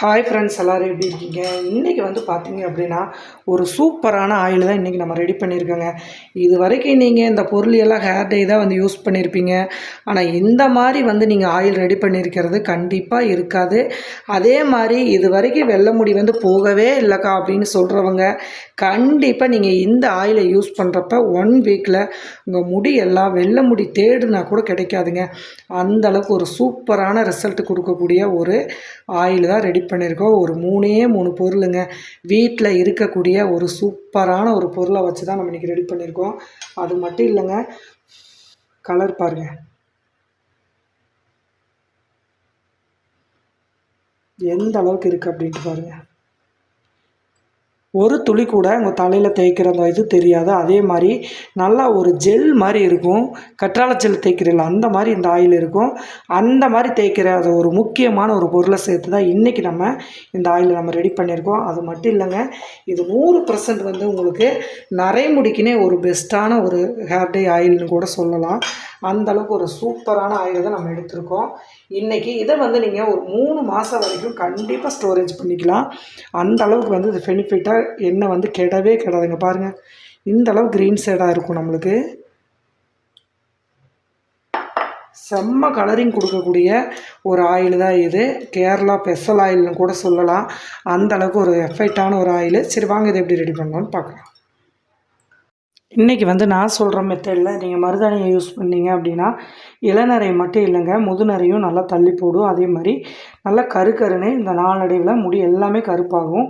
Hi friends, எல்லோரும் எப்படி இருக்கீங்க? இன்றைக்கி பார்த்தீங்க அப்படின்னா ஒரு சூப்பரான ஆயில் தான் இன்றைக்கி நம்ம ரெடி பண்ணியிருக்கோங்க. இது வரைக்கும் நீங்கள் இந்த பொருள் எல்லாம் ஹேர் டை தான் யூஸ் பண்ணியிருப்பீங்க. ஆனால் இந்த மாதிரி நீங்கள் ஆயில் ரெடி பண்ணியிருக்கிறது கண்டிப்பாக இருக்காது. அதே மாதிரி இது வரைக்கும் வெள்ளை முடி போகவே இல்லைக்கா அப்படின்னு சொல்கிறவங்க கண்டிப்பாக நீங்கள் இந்த ஆயிலை யூஸ் பண்ணுறப்ப 1 வீக்கில் உங்கள் முடி எல்லாம் வெள்ளை முடி தேடுனா கூட கிடைக்காதுங்க. அந்தளவுக்கு ஒரு சூப்பரான ரிசல்ட் கொடுக்கக்கூடிய ஒரு ஆயில் தான் ரெடி பண்ணியிருக்கோம். ஒரு 3 பொருளுங்க. வீட்டில் இருக்கக்கூடிய ஒரு சூப்பரான ஒரு பொருளை வச்சு தான் நம்ம இன்றைக்கி ரெடி பண்ணியிருக்கோம். அது மட்டும் இல்லைங்க, கலர் பாருங்கள் எந்த அளவுக்கு இருக்குது அப்படின்ட்டு பாருங்கள். ஒரு துளி கூட உங்கள் தலையில் தேய்க்கிற இது தெரியாது. அதே மாதிரி நல்லா ஒரு ஜெல் மாதிரி இருக்கும். கற்றாழை ஜெல் தேய்க்கிறீங்களா அந்த மாதிரி இந்த ஆயில் இருக்கும். அந்த மாதிரி தேய்க்கிற அது ஒரு முக்கியமான ஒரு பொருளை சேர்த்து தான் இன்றைக்கி நம்ம இந்த ஆயிலை நம்ம ரெடி பண்ணியிருக்கோம். அது மட்டும் இல்லைங்க, இது 100% உங்களுக்கு நரைமுடிக்குனே ஒரு பெஸ்ட்டான ஒரு ஹேர் டை ஆயில்னு கூட சொல்லலாம். அந்தளவுக்கு ஒரு சூப்பரான ஆயில் தான் நம்ம எடுத்திருக்கோம். இன்றைக்கி இதை நீங்கள் ஒரு 3 மாதம் வரைக்கும் கண்டிப்பாக ஸ்டோரேஜ் பண்ணிக்கலாம். அந்த அளவுக்கு இது பெனிஃபிட்டாக எண்ணெய் கெடவே கெடாதுங்க. பாருங்கள், இந்த அளவு க்ரீன் ஷேடாக இருக்கும். நம்மளுக்கு செம்ம கலரிங் கொடுக்கக்கூடிய ஒரு ஆயில் தான் இது. கேரளா ஸ்பெஷல் ஆயில்னு கூட சொல்லலாம். அந்த அளவுக்கு ஒரு எஃபெக்டான ஒரு ஆயில். சரி வாங்க, இதை எப்படி ரெடி பண்ணலான்னு பார்க்கலாம். இன்றைக்கி நான் சொல்கிற மெத்தடில் நீங்கள் மருதாணியை யூஸ் பண்ணிங்க அப்படின்னா இளநரை மட்டும் இல்லைங்க, முதுநரையும் நல்லா தள்ளி போடும். அதே மாதிரி நல்லா கருன்னு இந்த நாளடைவில் முடி எல்லாமே கருப்பாகும்.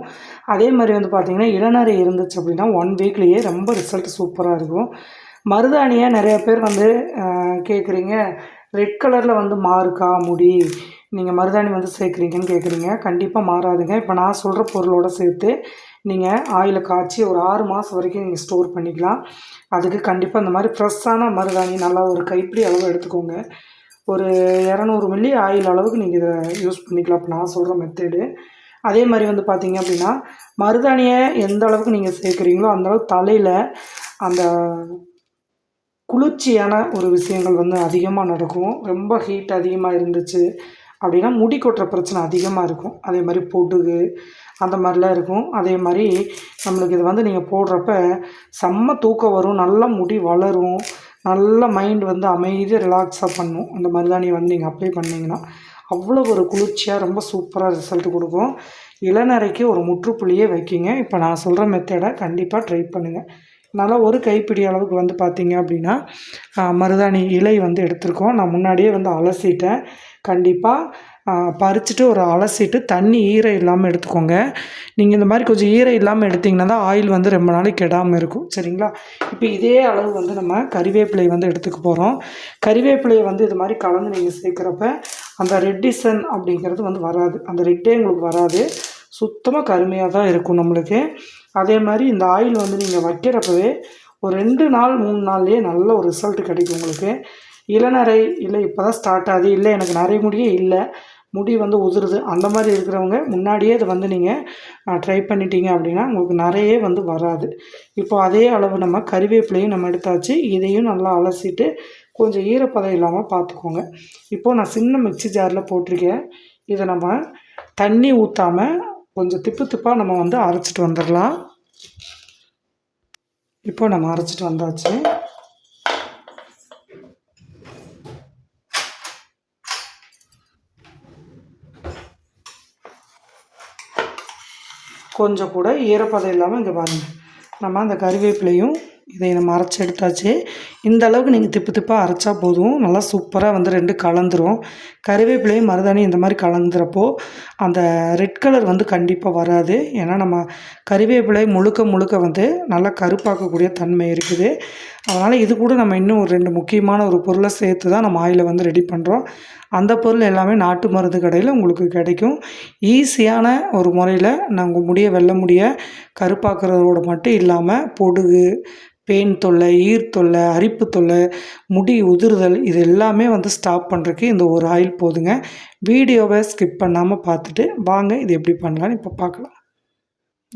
அதே மாதிரி பார்த்திங்கன்னா இளநரை இருந்துச்சு அப்படின்னா 1 வீக்லேயே ரொம்ப ரிசல்ட் சூப்பராக இருக்கும். மருதாணியை நிறைய பேர் கேட்குறீங்க, ரெட் கலரில் மாறுக்கா முடி, நீங்கள் மருதாணி சேர்க்குறீங்கன்னு கேட்குறீங்க. கண்டிப்பாக மாறாதுங்க. இப்போ நான் சொல்கிற பொருளோடு சேர்த்து நீங்கள் ஆயிலை காய்ச்சி ஒரு 6 மாதம் வரைக்கும் நீங்கள் ஸ்டோர் பண்ணிக்கலாம். அதுக்கு கண்டிப்பாக இந்த மாதிரி ஃப்ரெஷ்ஷான மருதாணி நல்லா ஒரு கைப்பிடி அளவு எடுத்துக்கோங்க. ஒரு 200 மில்லி ஆயில் அளவுக்கு நீங்கள் இதை யூஸ் பண்ணிக்கலாம். இப்போ நான் சொல்கிற மெத்தேடு. அதே மாதிரி பார்த்தீங்க அப்படின்னா மருதாணியை எந்த அளவுக்கு நீங்கள் சேர்க்குறீங்களோ அந்தளவுக்கு தலையில் அந்த குளிர்ச்சியான ஒரு விஷயங்கள் அதிகமாக நடக்கும். ரொம்ப ஹீட் அதிகமாக இருந்துச்சு அப்படின்னா முடி கொட்டுற பிரச்சனை அதிகமாக இருக்கும். அதே மாதிரி பொடுகு அந்த மாதிரிலாம் இருக்கும். அதே மாதிரி நம்மளுக்கு இது நீங்கள் போடுறப்ப செம்ம தூக்கம் வரும், நல்லா முடி வளரும், நல்ல மைண்ட் அமைதியாக ரிலாக்ஸாக பண்ணும். அந்த மருதாணியை நீங்கள் அப்ளை பண்ணிங்கன்னா அவ்வளோ ஒரு குளிர்ச்சியாக ரொம்ப சூப்பராக ரிசல்ட் கொடுக்கும். இளநரைக்கு ஒரு முற்றுப்புள்ளியே வைக்கிங்க. இப்போ நான் சொல்கிற மெத்தடை கண்டிப்பாக ட்ரை பண்ணுங்கள். நல்லா ஒரு கைப்பிடி அளவுக்கு பார்த்தீங்க அப்படின்னா மருதாணி இலை எடுத்திருக்கோம். நான் முன்னாடியே அலசிட்டேன். கண்டிப்பாக பறிச்சுட்டு ஒரு அலசிட்டு தண்ணி ஈரம் இல்லாமல் எடுத்துக்கோங்க. நீங்கள் இந்த மாதிரி கொஞ்சம் ஈரம் இல்லாமல் எடுத்திங்கன்னா தான் ஆயில் ரொம்ப நாளைக்கு கெடாமல் இருக்கும். சரிங்களா? இப்போ இதே அளவு நம்ம கறிவேப்பிலை எடுத்துக்க போகிறோம். கறிவேப்பிலையை இது மாதிரி கலந்து நீங்கள் சேர்க்குறப்ப அந்த ரெட்டிசன் அப்படிங்கிறது வராது. அந்த ரெட்டே உங்களுக்கு வராது. சுத்தமாக கருமையாக தான் இருக்கும் நம்மளுக்கு. அதே மாதிரி இந்த ஆயில் நீங்கள் வைக்கிறப்பவே ஒரு 2 நாள் 3 நாள்லேயே நல்ல ஒரு ரிசல்ட் கிடைக்கும் உங்களுக்கு. இளநரை இல்லை இப்போ தான் ஸ்டார்ட் ஆகுது, இல்லை எனக்கு நிறைய முடியே இல்லை, முடி உதிருது, அந்த மாதிரி இருக்கிறவங்க முன்னாடியே இதை நீங்கள் ட்ரை பண்ணிட்டீங்க அப்படின்னா உங்களுக்கு நிறைய வராது. இப்போ அதே அளவு நம்ம கறிவேப்பிலையும் நம்ம எடுத்தாச்சு. இதையும் நல்லா அலசிட்டு கொஞ்சம் ஈரப்பதம் இல்லாமல் பார்த்துக்கோங்க. இப்போது நான் சின்ன மிக்ஸி ஜாரில் போட்டிருக்கேன். இதை நம்ம தண்ணி ஊற்றாமல் கொஞ்சம் திப்பாக நம்ம அரைச்சிட்டு வந்துடலாம். இப்போ நம்ம அரைச்சிட்டு வந்தாச்சு. கொஞ்சம் கூட ஈரப்பதம் இல்லாமல் இங்கே பாருங்கள், நம்ம அந்த கறிவேப்பிலையும் இதை நம்ம அரைச்சி எடுத்தாச்சு. இந்த அளவுக்கு நீங்கள் திப்பாக அரைச்சா போதும். நல்லா சூப்பராக 2 கலந்துரும். கறிவேப்பிலையும் மருதாணி இந்த மாதிரி கலந்துறப்போ அந்த ரெட் கலர் கண்டிப்பாக வராது. ஏன்னா நம்ம கறிவேப்பிலை முழுக்க நல்லா கருப்பாக்கக்கூடிய தன்மை இருக்குது. அதனால் இது கூட நம்ம இன்னும் ஒரு 2 முக்கியமான ஒரு பொருளை சேர்த்து தான் நம்ம ஆயிலை ரெடி பண்ணுறோம். அந்த பொருள் எல்லாமே நாட்டு மருந்து கடையில் உங்களுக்கு கிடைக்கும். ஈஸியான ஒரு முறையில் நாங்கள் வெள்ளை முடிய கருப்பாக்குறதோடு மட்டும் இல்லாமல் பொடுகு, பேன் தொல்லை, ஈர் தொல்லை, அரிப்பு தொல்லை, முடி உதிர்தல் இது எல்லாமே ஸ்டாப் பண்ணுறதுக்கு இந்த ஒரு ஆயில் போதுங்க. வீடியோவை ஸ்கிப் பண்ணாமல் பார்த்துட்டு வாங்க இது எப்படி பண்ணலான்னு இப்போ பார்க்கலாம்.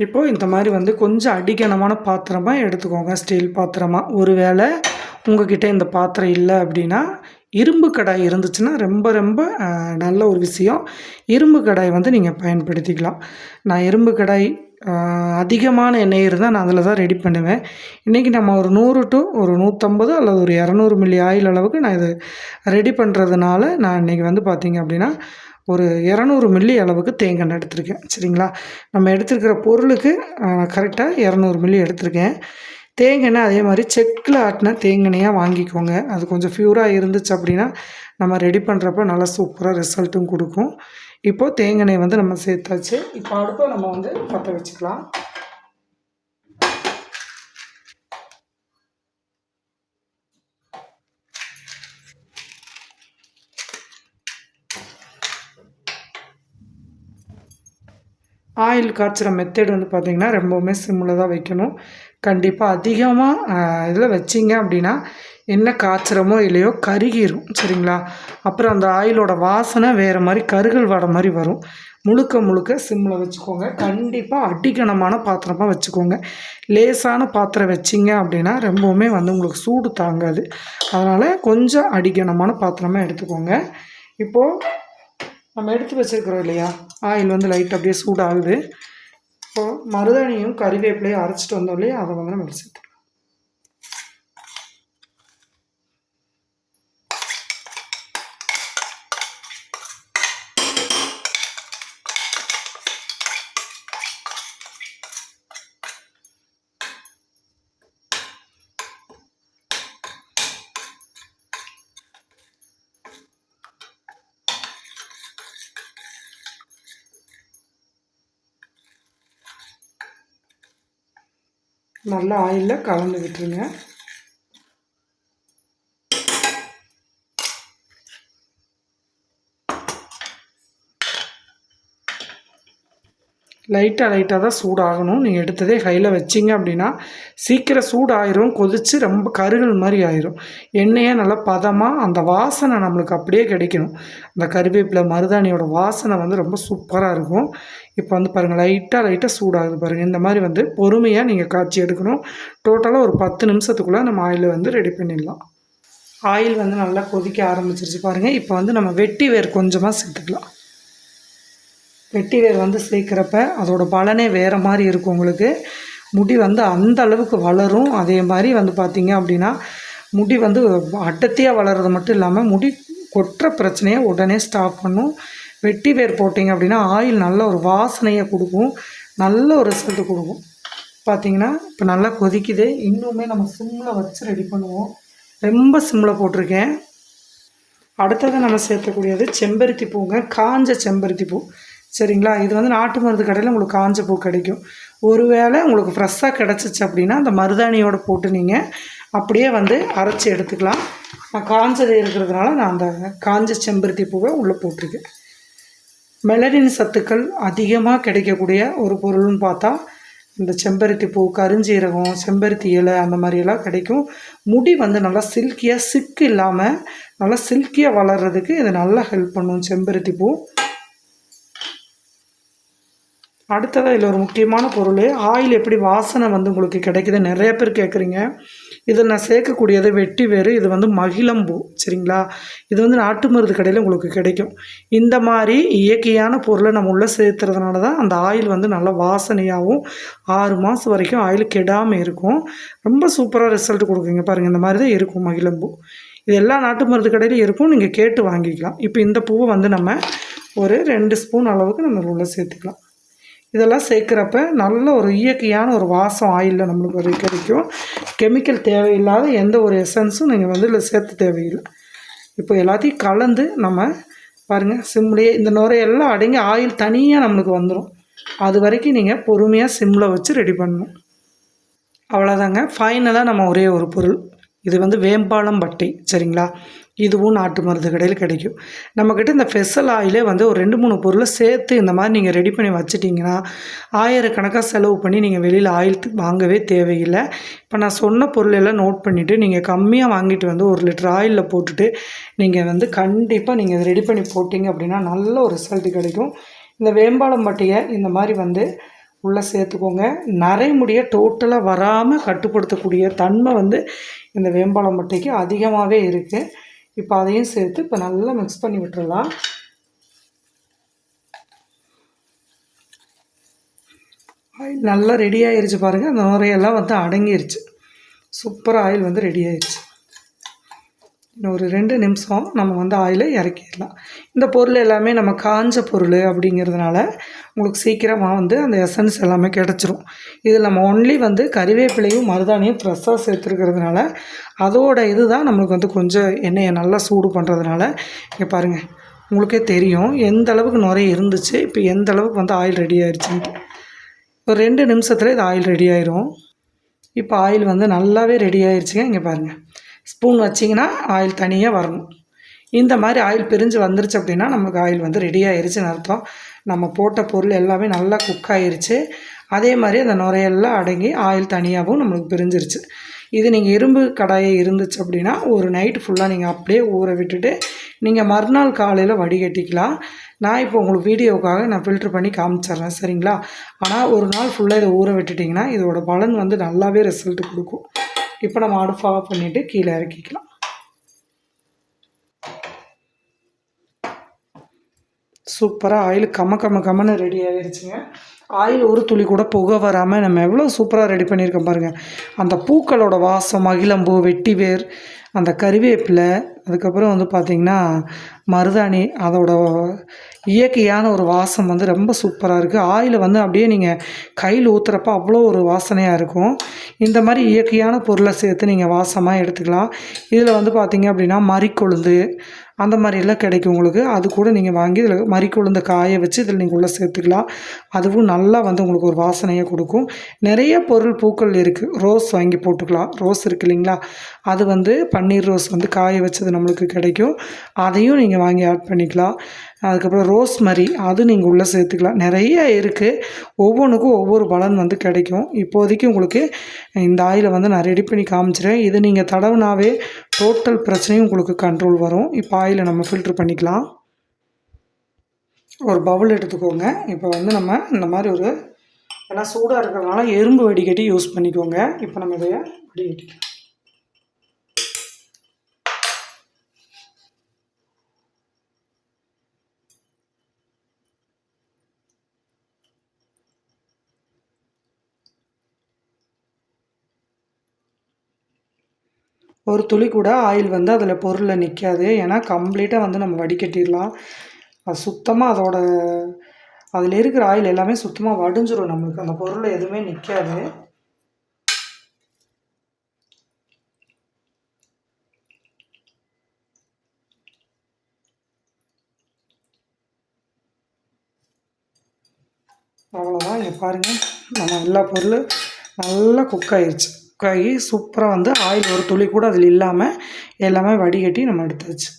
இப்போது இந்த மாதிரி கொஞ்சம் அடிக்கனமான பாத்திரமாக எடுத்துக்கோங்க, ஸ்டீல் பாத்திரமாக. ஒருவேளை உங்கள்கிட்ட இந்த பாத்திரம் இல்லை அப்படின்னா இரும்பு கடாய் இருந்துச்சுன்னா ரொம்ப ரொம்ப நல்ல ஒரு விஷயம். இரும்பு கடாய் வந்து நீங்கள் பயன்படுத்திக்கலாம். நான் இரும்பு கடாய் அதிகமான எண்ணெய் இருந்தால் நான் அதில் தான் ரெடி பண்ணுவேன். இன்றைக்கி நம்ம ஒரு 100 டு ஒரு 150 அல்லது ஒரு 200 மில்லி ஆயில் அளவுக்கு நான் இது ரெடி பண்ணுறதுனால நான் இன்றைக்கி வந்து பார்த்திங்க அப்படின்னா ஒரு 200 மில்லி அளவுக்கு தேங்காய் எண்ணெய் எடுத்திருக்கேன். சரிங்களா? நம்ம எடுத்துருக்கிற பொருளுக்கு கரெக்டாக 200 மில்லி எடுத்திருக்கேன். தேங்காய் எண்ணெய் அதே மாதிரி செக்கில் ஆட்டின தேங்காய் எண்ணெயாக வாங்கிக்கோங்க. அது கொஞ்சம் ப்யூராக இருந்துச்சு அப்படின்னா நம்ம ரெடி பண்ணுறப்ப நல்லா சூப்பராக ரிசல்ட்டும் கொடுக்கும். இப்போது தேங்காய் எண்ணெய் வந்து நம்ம சேர்த்தாச்சு. இப்போ அடுப்பை நம்ம வந்து பற்ற வச்சுக்கலாம். ஆயில் காய்ச்சுற மெத்தட் வந்து பார்த்திங்கன்னா ரொம்பவுமே சிம்மில் தான் வைக்கணும். கண்டிப்பாக அதிகமாக இதில் வச்சிங்க அப்படின்னா எண்ணெய் காய்ச்சுறமோ இல்லையோ கருகிரும். சரிங்களா? அப்புறம் அந்த ஆயிலோட வாசனை வேறு மாதிரி கருகல் வடை மாதிரி வரும். முழுக்க முழுக்க சிம்மில் வச்சுக்கோங்க. கண்டிப்பாக அடிக்கனமான பாத்திரமாக வச்சுக்கோங்க. லேசான பாத்திரம் வச்சிங்க அப்படின்னா ரொம்பவுமே வந்து உங்களுக்கு சூடு தாங்காது. அதனால் கொஞ்சம் அடிக்கனமான பாத்திரமாக எடுத்துக்கோங்க. இப்போது நம்ம எடுத்து வச்சுருக்குறோம் இல்லையா, ஆயில் வந்து லைட் அப்படியே சூடாகுது. இப்போது மருதாணியும் கறிவேப்பிலையும் அரைச்சிட்டு வந்தோம் இல்லையா, அதை வந்து நம்ம சேர்த்துக்கலாம். நல்லா ஆயிலில் கலந்து விட்டுருங்க. லைட்டாக தான் சூடாகணும். நீங்கள் எடுத்ததே கையில் வச்சிங்க அப்படின்னா சீக்கிரம் சூடாயிரும். கொதித்து ரொம்ப கருகல் மாதிரி ஆயிரும். எண்ணெயை நல்லா பதமாக அந்த வாசனை நம்மளுக்கு அப்படியே கிடைக்கணும். அந்த கருவேப்பிலை மருதாணியோட வாசனை வந்து ரொம்ப சூப்பராக இருக்கும். இப்போ வந்து பாருங்கள் லைட்டாக சூடாகுது பாருங்கள். இந்த மாதிரி வந்து பொறுமையாக நீங்கள் காய்ச்சி எடுக்கணும். டோட்டலாக ஒரு 10 நிமிஷத்துக்குள்ளே நம்ம ஆயில் வந்து ரெடி பண்ணிடலாம். ஆயில் வந்து நல்லா கொதிக்க ஆரம்பிச்சிருச்சு பாருங்கள். இப்போ வந்து நம்ம வெட்டி வேர் கொஞ்சமாக சேர்த்துக்கலாம். வெட்டி வேர் வந்து சேர்க்குறப்ப அதோடய பலனே வேறு மாதிரி இருக்கும். உங்களுக்கு முடி வந்து அந்த அளவுக்கு வளரும். அதே மாதிரி வந்து பார்த்திங்க அப்படின்னா முடி வந்து அடர்த்தியாக வளர்கிறது மட்டும் இல்லாமல் முடி கொட்டுற பிரச்சனையை உடனே ஸ்டாப் பண்ணும். வெட்டி வேர் போட்டிங்க அப்படின்னா ஆயில் நல்ல ஒரு வாசனையை கொடுக்கும். நல்ல ஒரு ரிசல்ட் கொடுக்கும். பார்த்திங்கன்னா இப்போ நல்லா கொதிக்குது. இன்னுமே நம்ம சிம்மில் வச்சு ரெடி பண்ணுவோம். ரொம்ப சிம்மில் போட்டிருக்கேன். அடுத்தது நம்ம சேர்த்தக்கூடியது செம்பருத்தி பூங்க. காஞ்ச செம்பருத்தி பூ. சரிங்களா? இது வந்து நாட்டு மருந்து கடையில் உங்களுக்கு காஞ்ச பூ கிடைக்கும். ஒருவேளை உங்களுக்கு ஃப்ரெஷ்ஷாக கிடச்சிச்சு அப்படின்னா அந்த மருதாணியோடு போட்டு நீங்கள் அப்படியே வந்து அரைச்சி எடுத்துக்கலாம். நான் காஞ்சது இருக்கிறதுனால நான் அந்த காஞ்ச செம்பருத்தி பூவை உள்ளே போட்டிருக்கேன். மெலனின் சத்துக்கள் அதிகமாக கிடைக்கக்கூடிய ஒரு பொருள்னு பார்த்தா இந்த செம்பருத்தி பூ, கருஞ்சீரகம், செம்பருத்தி இலை அந்த மாதிரியெல்லாம் கிடைக்கும். முடி வந்து நல்லா சில்கியாக சிக்கு இல்லாமல் நல்லா சில்கியாக வளர்கிறதுக்கு இது நல்லா ஹெல்ப் பண்ணும் செம்பருத்தி பூ. அடுத்ததாக இதில் ஒரு முக்கியமான பொருள், ஆயில் எப்படி வாசனை வந்து உங்களுக்கு கிடைக்குது நிறைய பேர் கேட்குறீங்க. இதில் நான் சேர்க்கக்கூடியது வெட்டி வேறு. இது வந்து மகிழம்பூ. சரிங்களா? இது வந்து நாட்டு மருந்து கடையில் உங்களுக்கு கிடைக்கும். இந்த மாதிரி இயற்கையான பொருளை நம்ம உள்ளே சேர்த்துறதுனால தான் அந்த ஆயில் வந்து நல்லா வாசனையாகவும் 6 மாதம் வரைக்கும் ஆயில் கெடாமல் இருக்கும். ரொம்ப சூப்பராக ரிசல்ட் கொடுக்குங்க பாருங்கள். இந்த மாதிரி தான் இருக்கும் மகிழம்பூ. இது எல்லா நாட்டு மருந்து கடையிலும் இருக்கும். நீங்கள் கேட்டு வாங்கிக்கலாம். இப்போ இந்த பூவை வந்து நம்ம ஒரு 2 ஸ்பூன் அளவுக்கு நம்ம உள்ளே சேர்த்துக்கலாம். இதெல்லாம் சேர்க்குறப்ப நல்ல ஒரு இயற்கையான ஒரு வாசம் ஆயிலில் நம்மளுக்கு ஒரு கிடைக்கும். கெமிக்கல் தேவையில்லாத எந்த ஒரு எசன்ஸும் நீங்கள் வந்து இதில் சேர்த்து தேவையில்லை. இப்போ எல்லாத்தையும் கலந்து நம்ம பாருங்கள் சிம்லேயே இந்த நுரையெல்லாம் அடங்கி ஆயில் தனியாக நம்மளுக்கு வந்துடும். அது வரைக்கும் நீங்கள் பொறுமையாக சிம்மில் வச்சு ரெடி பண்ணணும். அவ்வளோதாங்க. ஃபைனலாக நம்ம ஒரே ஒரு பொருள், இது வந்து வேம்பாலம் பட்டை. சரிங்களா? இதுவும் நாட்டு மருந்து கடையில் கிடைக்கும். நம்மக்கிட்ட இந்த ஃபெசல் ஆயிலே வந்து ஒரு 2-3 பொருளை சேர்த்து இந்த மாதிரி நீங்கள் ரெடி பண்ணி வச்சிட்டிங்கன்னா ஆயிரக்கணக்காக செலவு பண்ணி நீங்கள் வெளியில் ஆயில் வாங்கவே தேவையில்லை. இப்போ நான் சொன்ன பொருள் எல்லாம் நோட் பண்ணிவிட்டு நீங்கள் கம்மியாக வாங்கிட்டு வந்து 1 லிட்டர் ஆயிலில் போட்டுட்டு நீங்கள் வந்து கண்டிப்பாக நீங்கள் இதை ரெடி பண்ணி போட்டிங்க அப்படின்னா நல்ல ஒரு ரிசல்ட் கிடைக்கும். இந்த வேம்பாலம் பட்டையை இந்த மாதிரி வந்து உள்ளே சேர்த்துக்கோங்க. நரைமுடியை டோட்டலாக வராமல் கட்டுப்படுத்தக்கூடிய தன்மை வந்து இந்த வேம்பாலம் பட்டைக்கு அதிகமாகவே இருக்குது. இப்போ அதையும் சேர்த்து இப்போ நல்லா மிக்ஸ் பண்ணி விட்டுறலாம். ஆயில் நல்லா ரெடி ஆயிருச்சு பாருங்கள். அந்த நுரையெல்லாம் வந்து அடங்கிருச்சு. சூப்பராக ஆயில் வந்து ரெடி ஆயிடுச்சு. இன்னும் ஒரு 2 நிமிஷம் நம்ம வந்து ஆயிலை இறக்கிடலாம். இந்த பொருள் எல்லாமே நம்ம காஞ்ச பொருள் அப்படிங்கிறதுனால உங்களுக்கு சீக்கிரமாக வந்து அந்த எசன்ஸ் எல்லாமே கிடச்சிரும். இதில் நம்ம ஒன்லி வந்து கறிவேப்பிலையும் மருதாணியும் ஃப்ரெஷ்ஷாக சேர்த்துருக்கிறதுனால அதோட இது தான் நம்மளுக்கு வந்து கொஞ்சம் எண்ணெயை நல்லா சூடு பண்ணுறதுனால இங்கே பாருங்கள் உங்களுக்கே தெரியும் எந்த அளவுக்கு நுரை இருந்துச்சு, இப்போ எந்த அளவுக்கு வந்து ஆயில் ரெடி ஆயிடுச்சுன்ட்டு. ஒரு 2 நிமிஷத்தில் இது ஆயில் ரெடி ஆயிரும். இப்போ ஆயில் வந்து நல்லாவே ரெடி ஆயிடுச்சுங்க. இங்கே பாருங்கள், ஸ்பூன் வச்சிங்கன்னா ஆயில் தனியாக வரணும். இந்த மாதிரி ஆயில் பிரிஞ்சு வந்துருச்சு அப்படின்னா நமக்கு ஆயில் வந்து ரெடி ஆயிடுச்சுன்னு அர்த்தம். நம்ம போட்ட பொருள் எல்லாமே நல்லா குக் ஆயிடுச்சு. அதே மாதிரி அந்த நுரையெல்லாம் அடங்கி ஆயில் தனியாகவும் நம்மளுக்கு பிரிஞ்சிருச்சு. இது நீங்கள் இரும்பு கடாயை இருந்துச்சு அப்படின்னா ஒரு நைட்டு ஃபுல்லாக நீங்கள் அப்படியே ஊற விட்டுட்டு நீங்கள் மறுநாள் காலையில் வடிகட்டிக்கலாம். நான் இப்போ உங்களுக்கு வீடியோவுக்காக நான் ஃபில்ட்ரு பண்ணி காமிச்சிட்றேன், சரிங்களா? ஆனால் ஒரு நாள் ஃபுல்லாக இதை ஊற விட்டுட்டிங்கன்னா இதோட பலன் வந்து நல்லாவே ரிசல்ட் கொடுக்கும். இப்போ நம்ம அடுப்பு ஆஃப் பண்ணிவிட்டு கீழே இறக்கிக்கலாம். சூப்பராக ஆயில் கம்மன்னு ரெடி ஆகிடுச்சுங்க. ஆயில் ஒரு துளி கூட புகை வராமல் நம்ம எவ்வளோ சூப்பராக ரெடி பண்ணியிருக்கோம் பாருங்கள். அந்த பூக்களோட வாசம், மகிழம்பூ, வெட்டிவேர், அந்த கறிவேப்பிலை, அதுக்கப்புறம் வந்து பார்த்திங்கன்னா மருதாணி, அதோட இயற்கையான ஒரு வாசம் வந்து ரொம்ப சூப்பராக இருக்குது. ஆயிலை வந்து அப்படியே நீங்கள் கையில் ஊற்றுறப்ப அவ்வளோ ஒரு வாசனையாக இருக்கும். இந்த மாதிரி இயற்கையான பொருளை சேர்த்து நீங்கள் வாசமாக எடுத்துக்கலாம். இதில் வந்து பார்த்திங்க அப்படின்னா மறிக்கொழுந்து அந்த மாதிரிலாம் கிடைக்கும் உங்களுக்கு. அது கூட நீங்கள் வாங்கி இதில் மறிக்கொழுந்த காய வச்சு இதில் நீங்கள் உள்ளே சேர்த்துக்கலாம். அதுவும் நல்லா வந்து உங்களுக்கு ஒரு வாசனையை கொடுக்கும். நிறைய பொருள் பூக்கள் இருக்குது. ரோஸ் வாங்கி போட்டுக்கலாம். ரோஸ் இருக்குது இல்லைங்களா, அது வந்து பன்னீர் ரோஸ் வந்து காய வச்சது நம்மளுக்கு கிடைக்கும். அதையும் நீங்கள் வாங்கி ஆட் பண்ணிக்கலாம். அதுக்கப்புறம் ரோஸ்மரி அது நீங்கள் உள்ளே சேர்த்துக்கலாம். நிறைய இருக்குது. ஒவ்வொன்றுக்கும் ஒவ்வொரு பலன் வந்து கிடைக்கும். இப்போதைக்கு உங்களுக்கு இந்த ஆயிலை வந்து நான் ரெடி பண்ணி காமிச்சிடுறேன். இது நீங்கள் தடவுனாவே டோட்டல் பிரச்சனையும் உங்களுக்கு கண்ட்ரோல் வரும். இப்போ ஆயிலை நம்ம ஃபில்ட்ரு பண்ணிக்கலாம். ஒரு பவுல் எடுத்துக்கோங்க. இப்போ வந்து நம்ம இந்த மாதிரி ஒரு ஏன்னா சூடாக இருக்கிறதுனால எறும்பு வடிகட்டி யூஸ் பண்ணிக்கோங்க. இப்போ நம்ம இதைய வடிகட்டிக்கலாம். ஒரு துளி கூட ஆயில் வந்து அதில் பொருளில் நிற்காது. ஏன்னா கம்ப்ளீட்டாக வந்து நம்ம வடிகட்டிடலாம். அது சுத்தமாக அதில் இருக்கிற ஆயில் எல்லாமே சுத்தமாக வடிஞ்சிரும். நம்மளுக்கு அந்த பொருள் எதுவுமே நிற்காது. அவ்வளோதான். இங்கே பாருங்கள், நம்ம எல்லா பொருளும் நல்லா குக் ஆகிடுச்சு. குக் ஆகி சூப்பராக வந்து ஆயில் ஒரு துளி கூட அதில் இல்லாமல் எல்லாமே வடிகட்டி நம்ம எடுத்தாச்சு.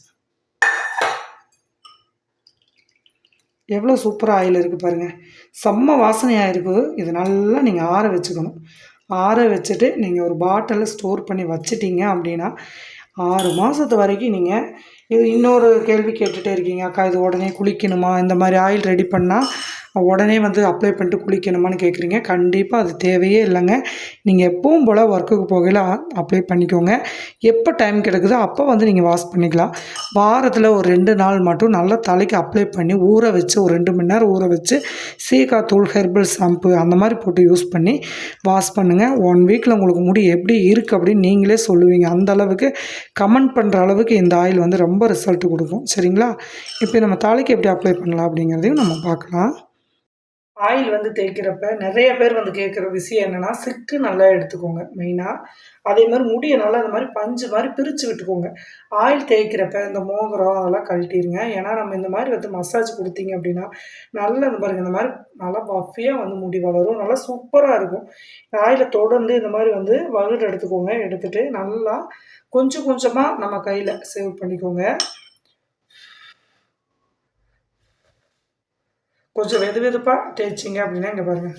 எவ்வளோ சூப்பராக ஆயில் இருக்குது பாருங்கள். செம்ம வாசனையாக இருக்குது. இது நல்லா நீங்கள் ஆற வச்சுக்கணும். ஆற வச்சுட்டு நீங்கள் ஒரு பாட்டிலில் ஸ்டோர் பண்ணி வச்சிட்டிங்க அப்படின்னா 6 மாதத்து வரைக்கும் நீங்கள் இது இன்னொரு கேள்வி கேட்டுகிட்டே இருக்கீங்க, அக்கா இது உடனே குளிக்கணுமா, இந்த மாதிரி ஆயில் ரெடி பண்ணால் உடனே வந்து அப்ளை பண்ணிட்டு குளிக்கணுமான்னு கேட்குறீங்க. கண்டிப்பாக அது தேவையே இல்லைங்க. நீங்கள் எப்பவும் போல் ஒர்க்குக்கு போகையில் அப்ளை பண்ணிக்கோங்க. எப்போ டைம் கிடைக்குதோ அப்போ வந்து நீங்கள் வாஷ் பண்ணிக்கலாம். வாரத்தில் ஒரு 2 நாள் மட்டும் நல்லா தலைக்கு அப்ளை பண்ணி ஊற வச்சு ஒரு 2 மணி நேரம் ஊற வச்சு சீக்காத்தூள், ஹெர்பல் ஷாம்பு அந்த மாதிரி போட்டு யூஸ் பண்ணி வாஷ் பண்ணுங்கள். 1 வீக்கில் உங்களுக்கு முடி எப்படி இருக்குது அப்படின்னு நீங்களே சொல்லுவீங்க. அந்த அளவுக்கு கமெண்ட் பண்ணுற அளவுக்கு இந்த ஆயில் வந்து ரொம்ப ரிசல்ட் கொடுக்கும், சரிங்களா? இப்போ நம்ம தலைக்கு எப்படி அப்ளை பண்ணலாம் அப்படிங்கிறதையும் நம்ம பார்க்கலாம். ஆயில் வந்து தேய்க்கிறப்ப நிறைய பேர் வந்து கேட்குற விஷயம் என்னென்னா, சிக்கு நல்லா எடுத்துக்கோங்க மெயினாக. அதே மாதிரி முடியை நல்லா இந்த மாதிரி பஞ்சு மாதிரி பிரித்து விட்டுக்கோங்க. ஆயில் தேய்க்கிறப்ப இந்த மோதிரம் அதெல்லாம் கழட்டிடுங்க. ஏன்னா நம்ம இந்த மாதிரி வந்து மசாஜ் கொடுத்தீங்க அப்படின்னா நல்லா இந்த பாருங்கள், இந்த மாதிரி நல்லா பஃபியாக வந்து முடி வளரும். நல்லா சூப்பராக இருக்கும். ஆயிலை தொடர்ந்து இந்த மாதிரி வந்து வகுடு எடுத்துக்கோங்க. எடுத்துகிட்டு நல்லா கொஞ்சம் கொஞ்சமாக நம்ம கையில் சேவ் பண்ணிக்கோங்க. கொஞ்சம் வெது வெதுப்பாக தேய்ச்சிங்க அப்படின்னா இங்கே பாருங்கள்,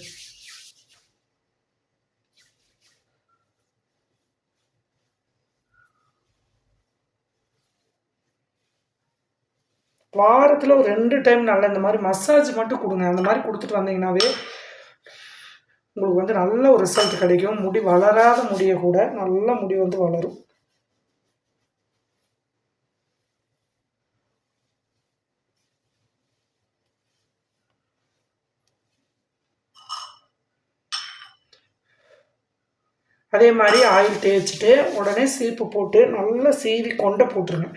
வாரத்தில் ஒரு 2 டைம் நல்லா இந்த மாதிரி மசாஜ் மட்டும் கொடுங்க. அந்த மாதிரி கொடுத்துட்டு வந்தீங்கன்னாவே உங்களுக்கு வந்து நல்ல ஒரு ரிசல்ட் கிடைக்கும். முடி வளராத முடியை கூட நல்ல முடி வந்து வளரும். அதே மாதிரி ஆயில் தேய்ச்சிட்டு உடனே சீப்பு போட்டு நல்லா சீவி கொண்டை போட்டுருங்க.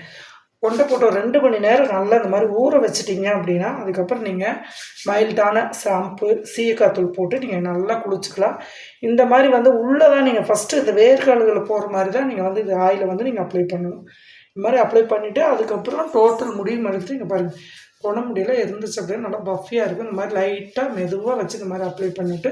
கொண்டை போட்டு ஒரு 2 மணி நேரம் நல்லா இந்த மாதிரி ஊற வச்சிட்டிங்க அப்படின்னா அதுக்கப்புறம் நீங்கள் மைல்டான ஷாம்பு சீயக்காத்தூள் போட்டு நீங்கள் நல்லா குளிச்சுக்கலாம். இந்த மாதிரி வந்து உள்ளே தான் நீங்கள் ஃபஸ்ட்டு இந்த வேர்க்கால்களை போகிற மாதிரி தான் நீங்கள் வந்து இந்த ஆயிலை வந்து நீங்கள் அப்ளை பண்ணணும். இந்த மாதிரி அப்ளை பண்ணிவிட்டு அதுக்கப்புறம் டோட்டல் முடியும் எடுத்து இங்கே பாருங்கள் முடியல இருந்துச்சு அப்படின்னா நல்லா பஃபியாக இருக்கும். இந்த மாதிரி லைட்டாக மெதுவாக வச்சு இந்த மாதிரி அப்ளை பண்ணிவிட்டு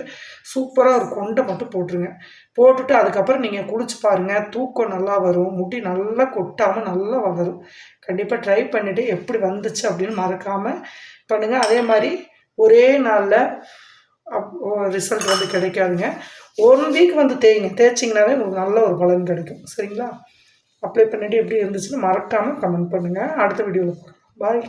சூப்பராக ஒரு கொண்டை மட்டும் போட்டுருங்க. போட்டுட்டு அதுக்கப்புறம் நீங்கள் குளிச்சு பாருங்கள், தூக்கம் நல்லா வரும், முடி நல்லா கொட்டாமல் நல்லா வளரும். கண்டிப்பாக ட்ரை பண்ணிவிட்டு எப்படி வந்துச்சு அப்படின்னு மறக்காமல் பண்ணுங்கள். அதே மாதிரி ஒரே நாளில் ரிசல்ட் வந்து கிடைக்காதுங்க. 1 வீக் வந்து தேய்ச்சிங்கனாவே உங்களுக்கு நல்ல ஒரு பலன் கிடைக்கும். சரிங்களா? அப்ளை பண்ணிவிட்டு எப்படி இருந்துச்சுன்னு மறக்காமல் கமெண்ட் பண்ணுங்கள். அடுத்த வீடியோவில் பார்க்கலாம். பாய்.